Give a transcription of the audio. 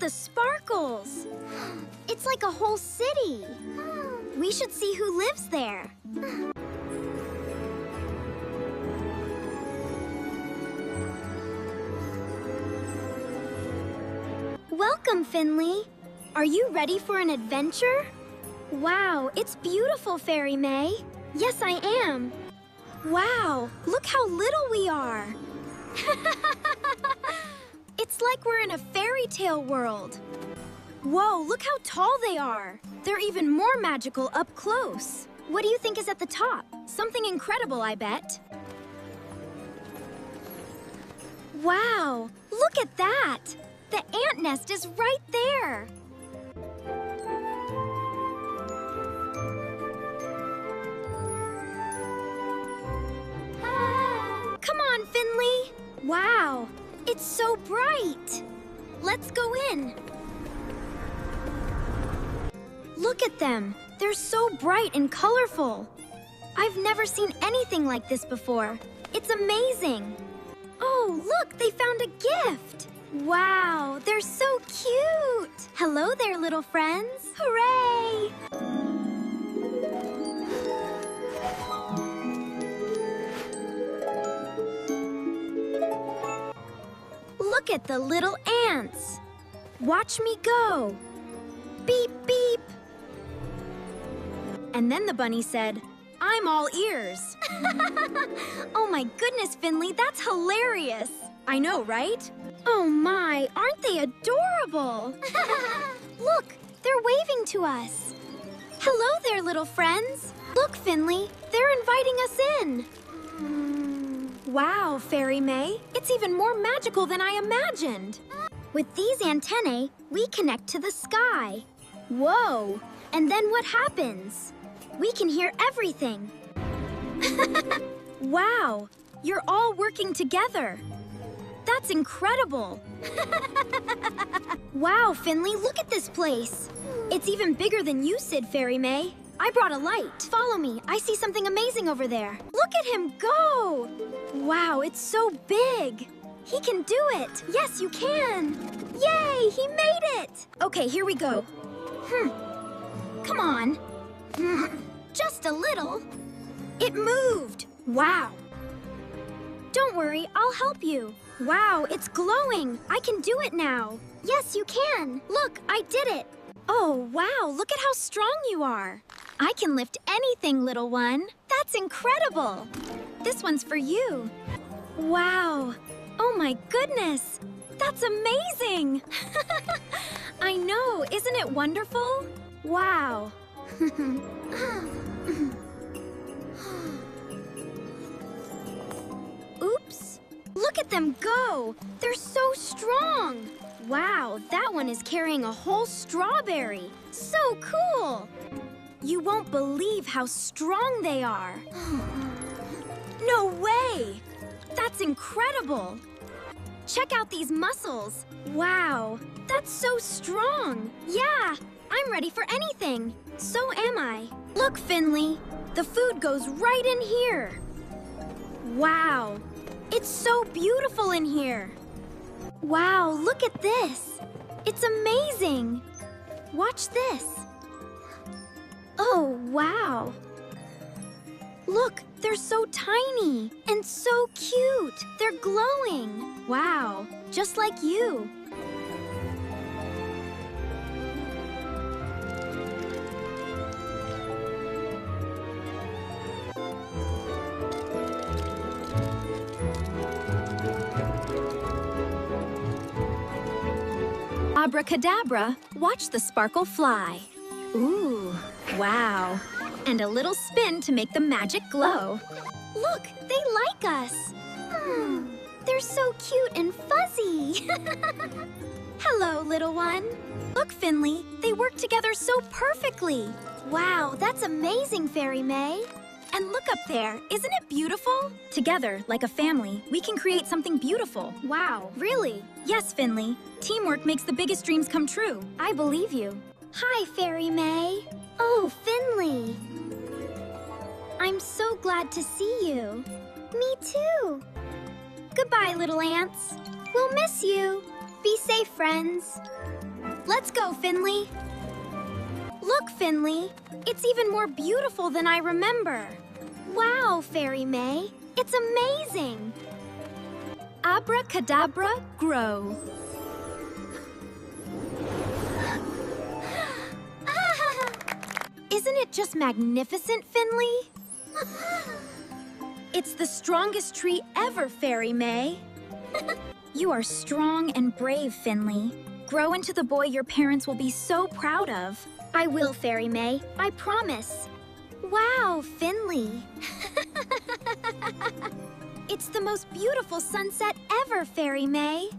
the sparkles. It's like a whole city. We should see who lives there. Welcome, Finley. Are you ready for an adventure? Wow, it's beautiful, Fairy May. Yes, I am. Wow, look how little we are. It's like we're in a fairy tale world. Whoa, look how tall they are. They're even more magical up close. What do you think is at the top? Something incredible, I bet. Wow, look at that. The ant nest is right there. Come on, Finley. Wow, it's so bright. Let's go in. Look at them. They're so bright and colorful. I've never seen anything like this before. It's amazing. Oh, look, they found a gift. Wow, they're so cute. Hello there, little friends. Hooray! Look at the little ants. Watch me go. Beep, beep. And then the bunny said, I'm all ears. Oh my goodness, Finley, that's hilarious. I know, right? Oh my, aren't they adorable? Look, they're waving to us. Hello there, little friends. Look, Finley, they're inviting us in. Wow, Fairy May, it's even more magical than I imagined. With these antennae, we connect to the sky. Whoa, and then what happens? We can hear everything. Wow, you're all working together. That's incredible. Wow, Finley, look at this place. It's even bigger than you, Sid, Fairy May. I brought a light. Follow me. I see something amazing over there. Look at him go. Wow, it's so big. He can do it. Yes, you can. Yay, he made it. Okay, here we go. Come on. Just a little. It moved. Wow. Don't worry, I'll help you. Wow, it's glowing. I can do it now. Yes, you can. Look, I did it. Oh, wow, look at how strong you are. I can lift anything, little one. That's incredible. This one's for you. Wow. Oh my goodness. That's amazing. I know, isn't it wonderful? Wow. Oops. Look at them go. They're so strong. Wow, that one is carrying a whole strawberry. So cool. You won't believe how strong they are. No way. That's incredible. Check out these muscles. Wow, that's so strong. Yeah, I'm ready for anything. So am I. Look, Finley, the food goes right in here. Wow, it's so beautiful in here. Wow, look at this. It's amazing. Watch this. Oh, wow. Look, they're so tiny and so cute. They're glowing. Wow, just like you. Abracadabra, watch the sparkle fly. Ooh, wow. And a little spin to make the magic glow. Look, they like us. They're so cute and fuzzy. Hello, little one. Look, Finley, they work together so perfectly. Wow, that's amazing, Fairy May. And look up there, isn't it beautiful? Together, like a family, we can create something beautiful. Wow, really? Yes, Finley. Teamwork makes the biggest dreams come true. I believe you. Hi, Fairy May. Oh, Finley. I'm so glad to see you. Me too. Goodbye, little ants. We'll miss you. Be safe, friends. Let's go, Finley. Look, Finley. It's even more beautiful than I remember. Wow, Fairy May. It's amazing. Abracadabra, grow. Isn't it just magnificent, Finley? It's the strongest tree ever, Fairy May. You are strong and brave, Finley. Grow into the boy your parents will be so proud of. I will, Fairy May. I promise. Wow, Finley. It's the most beautiful sunset ever, Fairy May.